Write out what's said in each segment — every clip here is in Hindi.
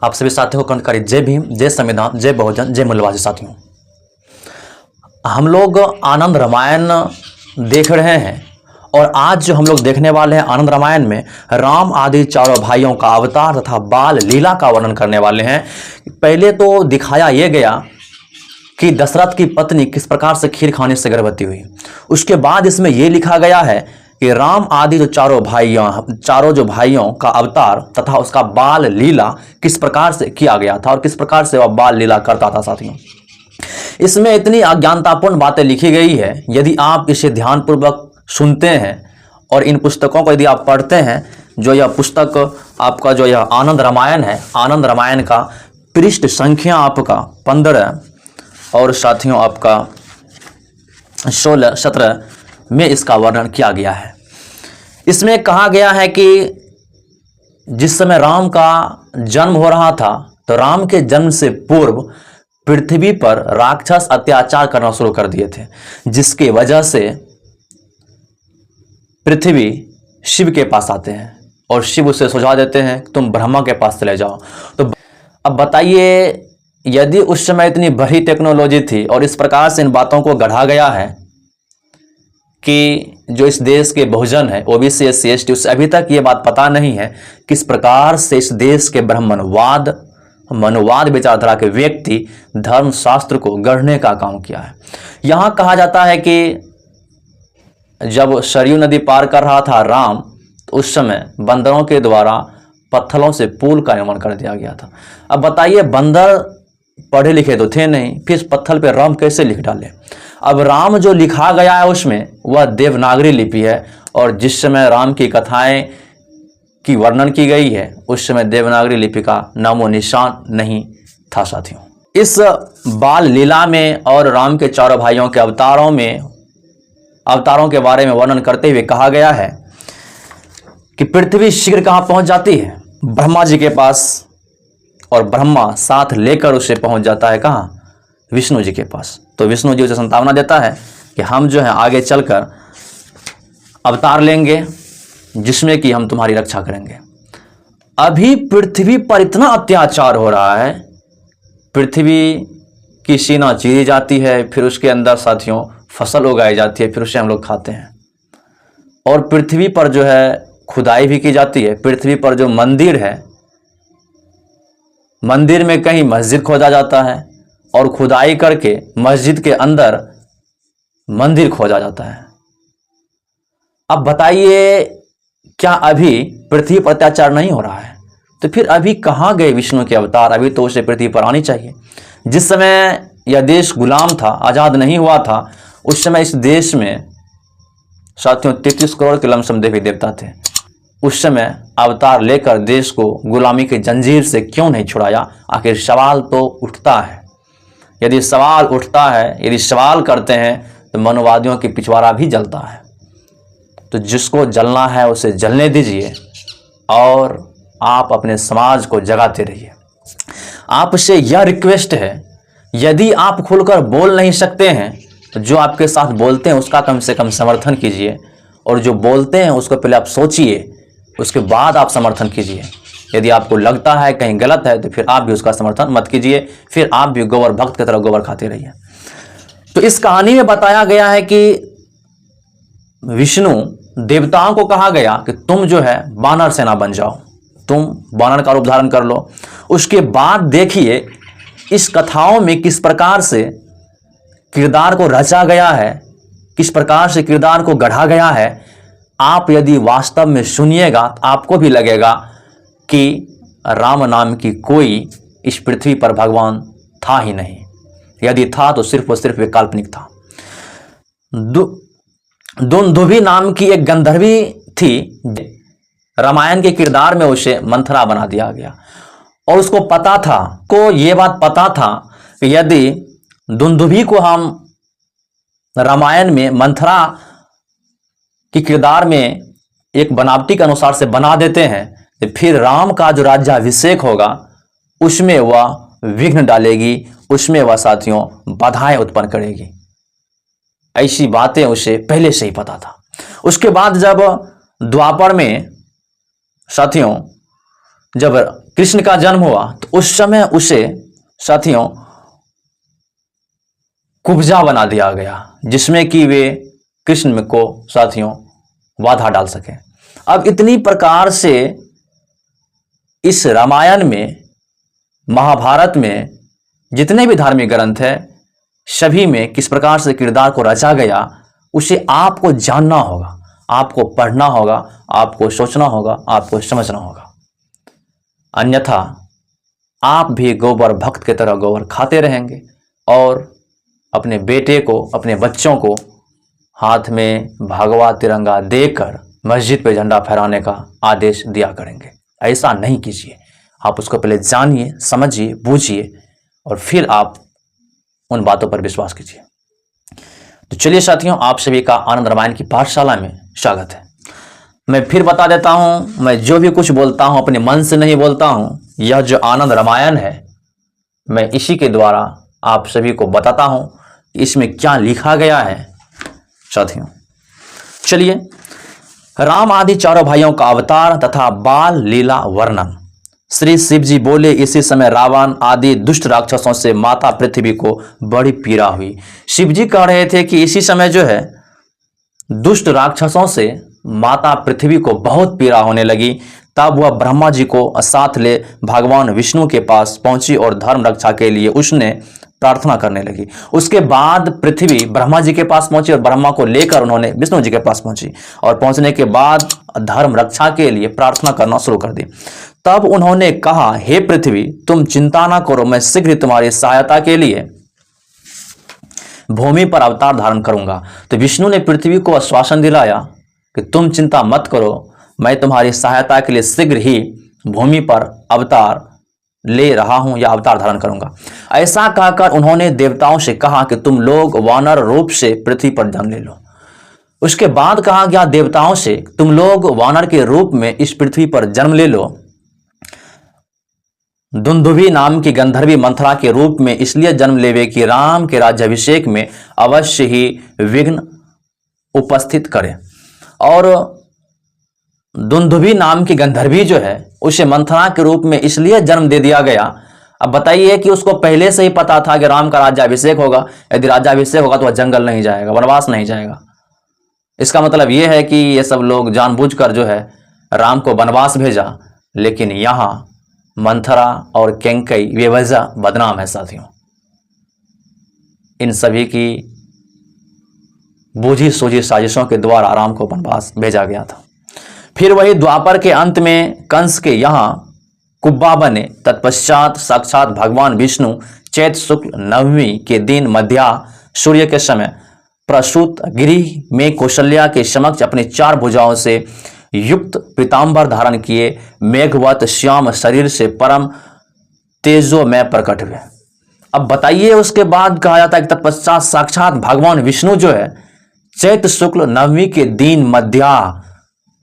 आप सभी साथियों को करी जय भीम, जय संविधान, जय बहुजन, जय मूल्यवादी। साथियों, हम लोग आनंद रामायण देख रहे हैं और आज जो हम लोग देखने वाले हैं आनंद रामायण में राम आदि चारों भाइयों का अवतार तथा बाल लीला का वर्णन करने वाले हैं। पहले तो दिखाया यह गया कि दशरथ की पत्नी किस प्रकार से खीर खाने से गर्भवती हुई। उसके बाद इसमें यह लिखा गया है कि राम आदि जो चारों जो भाइयों का अवतार तथा उसका बाल लीला किस प्रकार से किया गया था और किस प्रकार से वह बाल लीला करता था। साथियों, इसमें इतनी अज्ञानतापूर्ण बातें लिखी गई है, यदि आप इसे ध्यानपूर्वक सुनते हैं और इन पुस्तकों को यदि आप पढ़ते हैं, जो यह पुस्तक आपका जो यह आनंद रामायण है, आनंद रामायण का पृष्ठ संख्या आपका 15 और साथियों आपका 16-17 में इसका वर्णन किया गया है। इसमें कहा गया है कि जिस समय राम का जन्म हो रहा था तो राम के जन्म से पूर्व पृथ्वी पर राक्षस अत्याचार करना शुरू कर दिए थे, जिसकी वजह से पृथ्वी शिव के पास आते हैं और शिव उसे सुझाव देते हैं तुम ब्रह्मा के पास चले जाओ। तो अब बताइए, यदि उस समय इतनी बड़ी टेक्नोलॉजी थी और इस प्रकार से इन बातों को गढ़ा गया है कि जो इस देश के बहुजन है ओबीसी SC ST, उससे अभी तक ये बात पता नहीं है किस प्रकार से इस देश के मनुवाद विचारधारा के व्यक्ति धर्मशास्त्र को गढ़ने का काम किया है। यहाँ कहा जाता है कि जब सरयू नदी पार कर रहा था राम, तो उस समय बंदरों के द्वारा पत्थरों से पुल का निर्माण कर दिया गया था। अब बताइए, बंदर पढ़े लिखे तो थे नहीं, फिर इस पत्थर पे राम कैसे लिख डाले। अब राम जो लिखा गया है उसमें वह देवनागरी लिपि है और जिस समय राम की कथाएं की वर्णन की गई है उस समय देवनागरी लिपि का नामो निशान नहीं था। साथियों, इस बाल लीला में और राम के चारों भाइयों के अवतारों के बारे में वर्णन करते हुए कहा गया है कि पृथ्वी शीघ्र कहाँ पहुंच जाती है, ब्रह्मा जी के पास, और ब्रह्मा साथ लेकर उसे पहुंच जाता है कहाँ, विष्णु जी के पास। तो विष्णु जी उसे संतावना देता है कि हम जो है आगे चलकर अवतार लेंगे जिसमें कि हम तुम्हारी रक्षा करेंगे। अभी पृथ्वी पर इतना अत्याचार हो रहा है, पृथ्वी की सीना चीरी जाती है, फिर उसके अंदर साथियों फसल उगाई जाती है, फिर उसे हम लोग खाते हैं। और पृथ्वी पर जो है खुदाई भी की जाती है। पृथ्वी पर जो मंदिर है, मंदिर में कहीं मस्जिद खोदा जाता है और खुदाई करके मस्जिद के अंदर मंदिर खोदा जाता है। अब बताइए, क्या अभी पृथ्वी पर अत्याचार नहीं हो रहा है? तो फिर अभी कहाँ गए विष्णु के अवतार? अभी तो उसे पृथ्वी पर आनी चाहिए। जिस समय यह देश गुलाम था, आज़ाद नहीं हुआ था, उस समय इस देश में साथियों 33 करोड़ के लमसम देवी देवता थे। उस समय अवतार लेकर देश को गुलामी की जंजीर से क्यों नहीं छुड़ाया? आखिर सवाल तो उठता है। यदि सवाल उठता है, यदि सवाल करते हैं तो मनुवादियों की पिछवाड़ा भी जलता है। तो जिसको जलना है उसे जलने दीजिए और आप अपने समाज को जगाते रहिए। आपसे यह रिक्वेस्ट है, यदि आप खुलकर बोल नहीं सकते हैं तो जो आपके साथ बोलते हैं उसका कम से कम समर्थन कीजिए, और जो बोलते हैं उसको पहले आप सोचिए, उसके बाद आप समर्थन कीजिए। यदि आपको लगता है कहीं गलत है तो फिर आप भी उसका समर्थन मत कीजिए, फिर आप भी गोबर भक्त की तरह गोबर खाते रहिए। तो इस कहानी में बताया गया है कि विष्णु देवताओं को कहा गया कि तुम जो है वानर सेना बन जाओ, तुम वानर का रूप धारण कर लो। उसके बाद देखिए इस कथाओं में किस प्रकार से किरदार को रचा गया है, किस प्रकार से किरदार को गढ़ा गया है। आप यदि वास्तव में सुनिएगा तो आपको भी लगेगा कि राम नाम की कोई इस पृथ्वी पर भगवान था ही नहीं। यदि था तो सिर्फ और सिर्फ एक काल्पनिक था। दुंदुभी नाम की एक गंधर्वी थी, रामायण के किरदार में उसे मंथरा बना दिया गया और उसको पता था, को ये बात पता था कि यदि दुंदुभी को हम रामायण में मंथरा की किरदार में एक बनावटी के अनुसार से बना देते हैं तो फिर राम का जो राज्याभिषेक होगा उसमें वह विघ्न डालेगी, उसमें वह साथियों बाधाएं उत्पन्न करेगी। ऐसी बातें उसे पहले से ही पता था। उसके बाद जब द्वापर में साथियों जब कृष्ण का जन्म हुआ तो उस समय उसे साथियों कुब्जा बना दिया गया, जिसमें कि वे कृष्ण को साथियों बाधा डाल सके। अब इतनी प्रकार से इस रामायण में, महाभारत में जितने भी धार्मिक ग्रंथ है, सभी में किस प्रकार से किरदार को रचा गया, उसे आपको जानना होगा, आपको पढ़ना होगा, आपको सोचना होगा, आपको समझना होगा। अन्यथा आप भी गोबर भक्त की तरह गोबर खाते रहेंगे और अपने बेटे को, अपने बच्चों को हाथ में भगवा तिरंगा देकर मस्जिद पे झंडा फहराने का आदेश दिया करेंगे। ऐसा नहीं कीजिए। आप उसको पहले जानिए, समझिए, बूझिए और फिर आप उन बातों पर विश्वास कीजिए। तो चलिए साथियों, आप सभी का आनंद रामायण की पाठशाला में स्वागत है। मैं फिर बता देता हूं, मैं जो भी कुछ बोलता हूं अपने मन से नहीं बोलता हूं। यह जो आनंद रामायण है, मैं इसी के द्वारा आप सभी को बताता हूं कि इसमें क्या लिखा गया है। साथियों चलिए, राम आदि चारों भाइयों का अवतार तथा बाल लीला वर्णन। श्री शिव जी बोले, इसी समय रावण आदि दुष्ट राक्षसों से माता पृथ्वी को बड़ी पीड़ा हुई। शिव जी कह रहे थे कि इसी समय जो है दुष्ट राक्षसों से माता पृथ्वी को बहुत पीड़ा होने लगी। तब वह ब्रह्मा जी को साथ ले भगवान विष्णु के पास पहुंची और धर्म रक्षा के लिए उसने प्रार्थना करने लगी। उसके बाद पृथ्वी ब्रह्मा जी के पास पहुंची और ब्रह्मा को लेकर उन्होंने विष्णु जी के पास पहुंची और पहुंचने के बाद धर्म रक्षा के लिए प्रार्थना करना शुरू कर दी। तब उन्होंने कहा, हे पृथ्वी, तुम चिंता ना करो, मैं शीघ्र तुम्हारी सहायता के लिए भूमि पर अवतार धारण करूंगा। तो विष्णु ने पृथ्वी को आश्वासन दिलाया कि तुम चिंता मत करो, मैं तुम्हारी सहायता के लिए शीघ्र ही भूमि पर अवतार ले रहा हूं या अवतार धारण करूंगा। ऐसा कहकर उन्होंने देवताओं से कहा कि तुम लोग वानर रूप से पृथ्वी पर जन्म ले लो। उसके बाद कहा गया देवताओं से, तुम लोग वानर के रूप में इस पृथ्वी पर जन्म ले लो। दुंदुभी नाम की गंधर्वी मंथरा के रूप में इसलिए जन्म लेवे कि राम के राज्याभिषेक में अवश्य ही विघ्न उपस्थित करे। और दुंदुभी नाम की गंधर्वी जो है उसे मंथरा के रूप में इसलिए जन्म दे दिया गया। अब बताइए कि उसको पहले से ही पता था कि राम का राज्याभिषेक होगा। यदि राज्याभिषेक होगा तो वह जंगल नहीं जाएगा, वनवास नहीं जाएगा। इसका मतलब यह है कि ये सब लोग जानबूझकर जो है राम को वनवास भेजा, लेकिन यहां मंथरा और कैंकई बेवजह बदनाम है साथियों। इन सभी की बूझी सूझी साजिशों के द्वारा राम को वनवास भेजा गया था। फिर वही द्वापर के अंत में कंस के यहाँ कुब्बा बने। तत्पश्चात साक्षात भगवान विष्णु चैत शुक्ल नवमी के दिन मध्या सूर्य के समय प्रसूत गृह में कौशल्या के समक्ष अपने 4 भुजाओं से युक्त पीतांबर धारण किए मेघवत श्याम शरीर से परम तेजो में प्रकट हुए। अब बताइए, उसके बाद कहा जाता है कि तत्पश्चात साक्षात भगवान विष्णु जो है चैत शुक्ल नवमी के दिन मध्या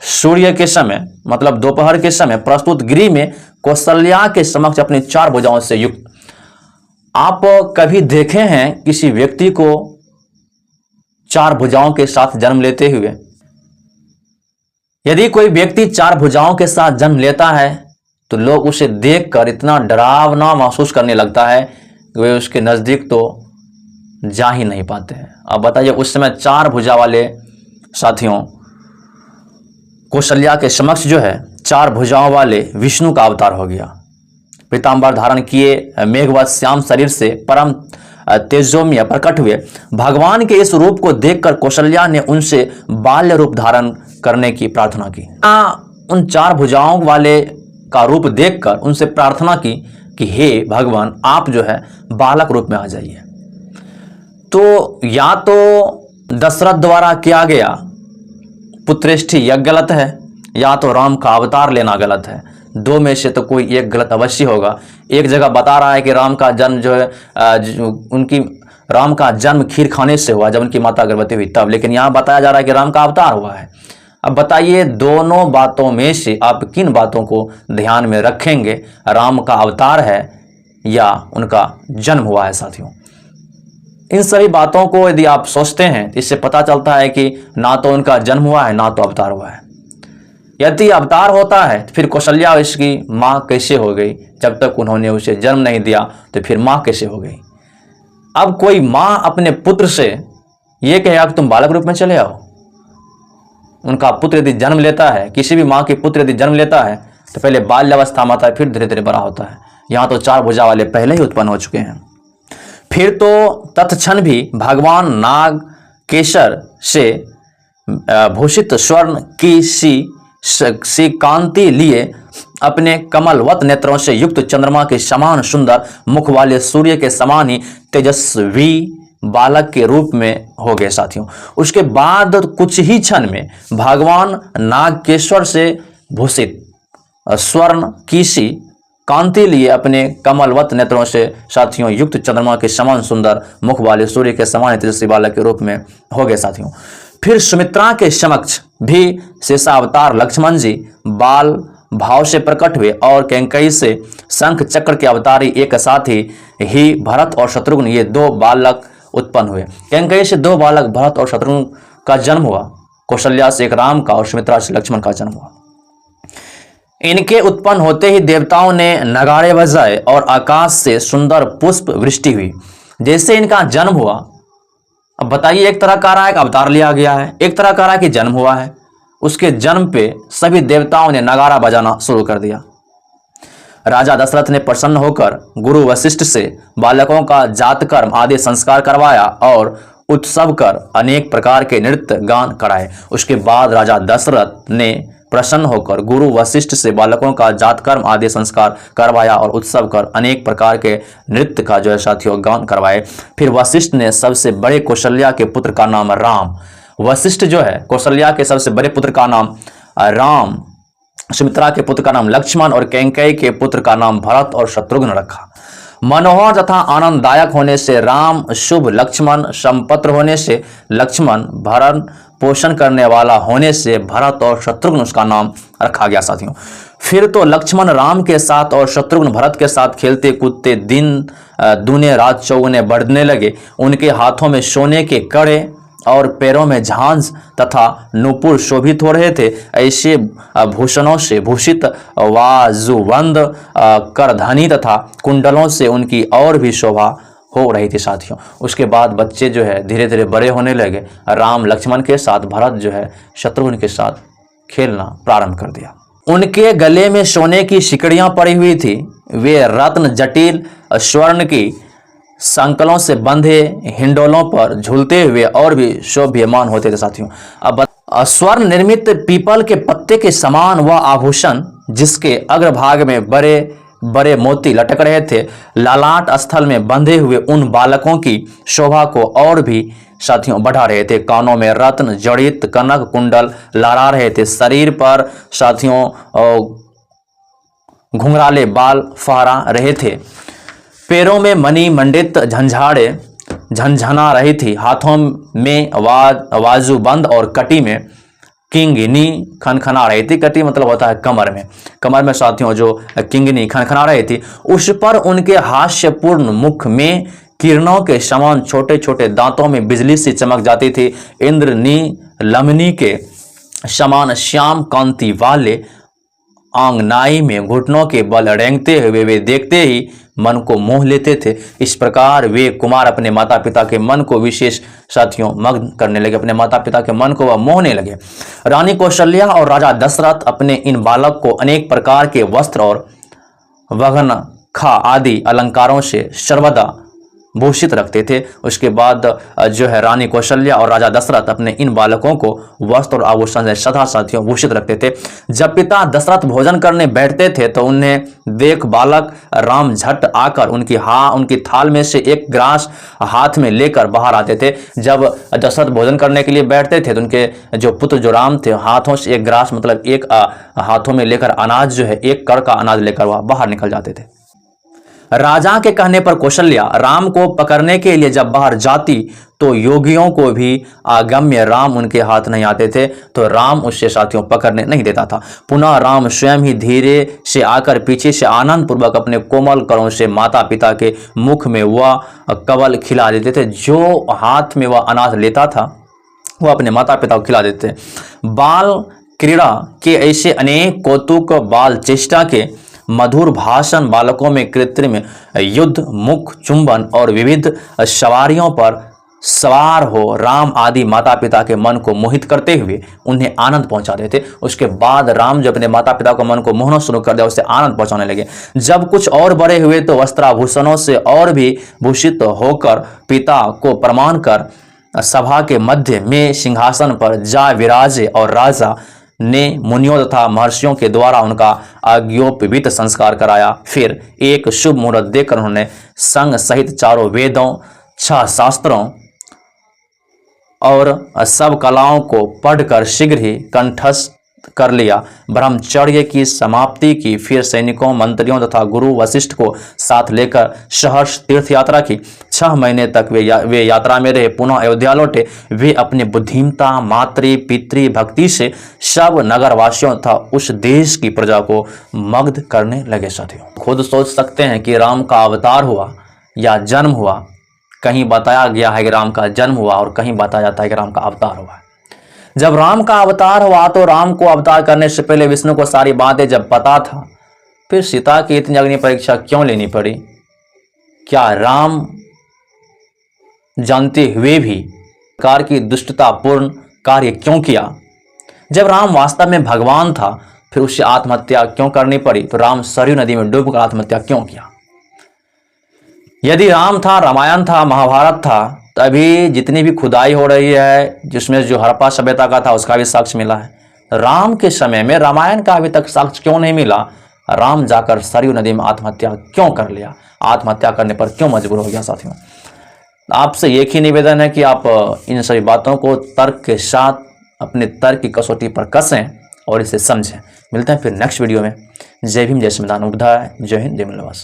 सूर्य के समय, मतलब दोपहर के समय, प्रस्तुत गृह में कौशल्या के समक्ष अपने 4 भुजाओं से युक्त। आप कभी देखे हैं किसी व्यक्ति को 4 भुजाओं के साथ जन्म लेते हुए? यदि कोई व्यक्ति 4 भुजाओं के साथ जन्म लेता है तो लोग उसे देखकर इतना डरावना महसूस करने लगता है कि वे उसके नजदीक तो जा ही नहीं पाते हैं। अब बताइए, उस समय 4 भुजा वाले साथियों कौशल्या के समक्ष जो है 4 भुजाओं वाले विष्णु का अवतार हो गया। पीतांबर धारण किए मेघवत श्याम शरीर से परम तेजोमय प्रकट हुए। भगवान के इस रूप को देखकर कौशल्या ने उनसे बाल्य रूप धारण करने की प्रार्थना की। उन 4 भुजाओं वाले का रूप देखकर उनसे प्रार्थना की कि हे भगवान, आप जो है बालक रूप में आ जाइए। तो या तो दशरथ द्वारा किया गया पुत्रेष्ठी यज्ञ गलत है, या तो राम का अवतार लेना गलत है। 2 में से तो कोई एक गलत अवश्य होगा। एक जगह बता रहा है कि राम का जन्म जो है राम का जन्म खीर खाने से हुआ जब उनकी माता गर्भवती हुई तब, लेकिन यहाँ बताया जा रहा है कि राम का अवतार हुआ है। अब बताइए, दोनों बातों में से आप किन बातों को ध्यान में रखेंगे? राम का अवतार है या उनका जन्म हुआ है साथियों? इन सभी बातों को यदि आप सोचते हैं तो इससे पता चलता है कि ना तो उनका जन्म हुआ है ना तो अवतार हुआ है। यदि अवतार होता है तो फिर कौशल्या इसकी माँ कैसे हो गई? जब तक उन्होंने उसे जन्म नहीं दिया तो फिर माँ कैसे हो गई? अब कोई माँ अपने पुत्र से ये कहेगा कि तुम बालक रूप में चले आओ। उनका पुत्र यदि जन्म लेता है, किसी भी माँ के पुत्र यदि जन्म लेता है तो पहले बाल्यावस्था में आता है, फिर धीरे धीरे बड़ा होता है। यहाँ तो 4 भुजा वाले पहले ही उत्पन्न हो चुके हैं। फिर तो तत्क्षण भी भगवान नाग केसर से भूषित स्वर्ण की सी कांति लिए अपने कमलवत नेत्रों से युक्त चंद्रमा के समान सुंदर मुख वाले सूर्य के समान ही तेजस्वी बालक के रूप में हो गए साथियों। उसके बाद कुछ ही क्षण में भगवान नागकेश्वर से भूषित स्वर्ण की सी कांति लिए अपने कमलवत नेत्रों से साथियों युक्त चंद्रमा के समान सुंदर मुख वाले सूर्य के समान तेजस्वी बालक के रूप में हो गए साथियों। फिर सुमित्रा के समक्ष भी शेषावतार लक्ष्मण जी बाल भाव से प्रकट हुए और कैकेयी से शंख चक्र के अवतारी एक साथ ही भरत और शत्रुघ्न ये 2 बालक उत्पन्न हुए। कैकेयी से 2 बालक भरत और शत्रुघ्न का जन्म हुआ। कौशल्या से एक राम का और सुमित्रा से लक्ष्मण का जन्म हुआ। इनके उत्पन्न होते ही देवताओं ने नगाड़े बजाए और आकाश से सुंदर पुष्प वृष्टि हुई। जैसे इनका जन्म हुआ, अब बताइए, एक तरह का रहा है कि अवतार लिया गया है, एक तरह का रहा है कि जन्म हुआ है। उसके जन्म पे सभी देवताओं ने नगाड़ा बजाना शुरू कर दिया। राजा दशरथ ने प्रसन्न होकर गुरु वशिष्ठ से बालकों का जातकर्म आदि संस्कार करवाया और उत्सव कर अनेक प्रकार के नृत्य गान कराए। उसके बाद राजा दशरथ ने प्रसन्न होकर गुरु वशिष्ठ से बालकों का जातकर्म आदि संस्कार करवाया और उत्सव कर अनेक प्रकार के नृत्य का जो है साथियों गान करवाए। फिर वशिष्ठ ने सबसे बड़े कौशल्या के पुत्र का नाम राम, वशिष्ठ जो है कौशल्या के सबसे बड़े पुत्र का नाम राम, सुमित्रा के पुत्र का नाम लक्ष्मण और कैकेयी के पुत्र का नाम भरत और शत्रुघ्न रखा। मनोहर तथा आनंददायक होने से राम, शुभ लक्ष्मण, संपत्र होने से लक्ष्मण, भरण पोषण करने वाला होने से भरत और शत्रुघ्न उसका नाम रखा गया साथियों। फिर तो लक्ष्मण राम के साथ और शत्रुघ्न भरत के साथ खेलते कूदते दिन दूने रात चौगुने बढ़ने लगे। उनके हाथों में सोने के कड़े और पैरों में झांझ तथा नूपुर शोभित हो रहे थे। ऐसे भूषणों से भूषित बाजूबंद करधनी तथा कुंडलों से उनकी और भी शोभा हो रही थी साथियों। उसके बाद बच्चे जो है धीरे धीरे बड़े होने लगे। राम लक्ष्मण के साथ, भरत जो है शत्रुघ्न के साथ खेलना प्रारंभ कर दिया। उनके गले में सोने की सिकड़ियां पड़ी हुई थी। वे रत्न जटिल स्वर्ण की संकलों से बंधे हिंडोलों पर झूलते हुए और भी शोभ्यमान होते थे साथियों। अब स्वर्ण निर्मित पीपल के पत्ते के समान वह आभूषण जिसके अग्रभाग में बड़े बड़े मोती लटक रहे थे, ललाट स्थल में बंधे हुए उन बालकों की शोभा को और भी साथियों बढ़ा रहे थे। कानों में रत्न जड़ित कनक कुंडल लहरा रहे थे। शरीर पर साथियों घुंघराले बाल फहरा रहे थे। पैरों में मणि मंडित झंझाड़े झंझना रही थी। हाथों में बाजूबंद और कटी में किंगिनी खनखना रही थी। कटी मतलब होता है कमर में साथियों जो किंगिनी खनखना रही थी। उस पर उनके हास्यपूर्ण मुख में किरणों के समान छोटे छोटे दांतों में बिजली सी चमक जाती थी। इंद्रनी लमनी के समान श्याम कांति वाले आंगनाई में घुटनों के बल रेंगते हुए वे देखते ही मन को मोह लेते थे। इस प्रकार वे कुमार अपने माता पिता के मन को विशेष साथियों मग्न करने लगे। अपने माता पिता के मन को वह मोहने लगे। रानी कौशल्या और राजा दशरथ अपने इन बालक को अनेक प्रकार के वस्त्र और वघनखा आदि अलंकारों से सर्वदा भूषित रखते थे। उसके बाद जो है रानी कौशल्या और राजा दशरथ अपने इन बालकों को वस्त्र और आभूषण से सदा साथियों भूषित रखते थे। जब पिता दशरथ भोजन करने बैठते थे तो उन्हें देख बालक राम झट आकर उनकी थाल में से एक ग्रास हाथ में लेकर बाहर आते थे। जब दशरथ भोजन करने के लिए बैठते थे तो उनके जो पुत्र जो राम थे हाथों से एक ग्रास मतलब एक हाथों में लेकर अनाज जो है एक कड़ का अनाज लेकर वह बाहर निकल जाते थे। राजा के कहने पर कौशल्या राम को पकड़ने के लिए जब बाहर जाती तो योगियों को भी आगम्य राम उनके हाथ नहीं आते थे तो राम उससे साथियों पकड़ने नहीं देता था। पुनः राम स्वयं ही धीरे से आकर पीछे से आनंद पूर्वक अपने कोमल करों से माता पिता के मुख में वह कवल खिला देते थे। जो हाथ में वह अनाज लेता था वह अपने माता पिता को खिला देते। बाल क्रीड़ा के ऐसे अनेक कौतुक बाल चेष्टा के मधुर भाषण बालकों में कृत्रिम युद्ध, मुख चुंबन और विविध सवारियों पर सवार हो राम आदि माता पिता के मन को मोहित करते हुए उन्हें आनंद पहुंचा देते। उसके बाद राम जब अपने माता पिता को मन को मोहना शुरू कर दिया, उससे आनंद पहुंचाने लगे। जब कुछ और बड़े हुए तो वस्त्राभूषणों से और भी भूषित होकर पिता को प्रमाण कर सभा के मध्य में सिंहासन पर जा विराजे और राजा ने मुनियों तथा महर्षियों के द्वारा उनका आज्ञोपवीत संस्कार कराया। फिर एक शुभ मुहूर्त देकर उन्होंने संग सहित चारों वेदों, 6 शास्त्रों और सब कलाओं को पढ़कर शीघ्र ही कंठस्थ कर लिया। ब्रह्मचर्य की समाप्ति की। फिर सैनिकों, मंत्रियों तथा गुरु वशिष्ठ को साथ लेकर सहर्ष तीर्थ यात्रा की। 6 महीने तक वे यात्रा में रहे, पुनः अयोध्या लौटे। वे अपने बुद्धिमता, मातृ पितृ भक्ति से सब नगरवासियों तथा उस देश की प्रजा को मग्न करने लगे। साथियों, खुद सोच सकते हैं कि राम का अवतार हुआ या जन्म हुआ। कहीं बताया गया है कि राम का जन्म हुआ और कहीं बताया जाता है कि राम का अवतार हुआ। जब राम का अवतार हुआ तो राम को अवतार करने से पहले विष्णु को सारी बातें जब पता था, फिर सीता की इतनी अग्नि परीक्षा क्यों लेनी पड़ी? क्या राम जानते हुए भी कार की दुष्टतापूर्ण कार्य क्यों किया? जब राम वास्तव में भगवान था, फिर उससे आत्महत्या क्यों करनी पड़ी? तो राम सरयू नदी में डूबकर आत्महत्या क्यों किया? यदि राम था, रामायण था, महाभारत था, तो अभी जितनी भी खुदाई हो रही है, जिसमें जो हड़प्पा सभ्यता का था उसका भी साक्ष्य मिला है। राम के समय में रामायण का अभी तक साक्ष्य क्यों नहीं मिला? राम जाकर सरयू नदी में आत्महत्या क्यों कर लिया? आत्महत्या करने पर क्यों मजबूर हो गया? साथियों, आपसे एक ही निवेदन है कि आप इन सभी बातों को तर्क के साथ अपने तर्क की कसौटी पर कसें और इसे समझें। मिलते हैं फिर नेक्स्ट वीडियो में। जय भीम, जय संविधान। जय हिंद, जय मिलवास।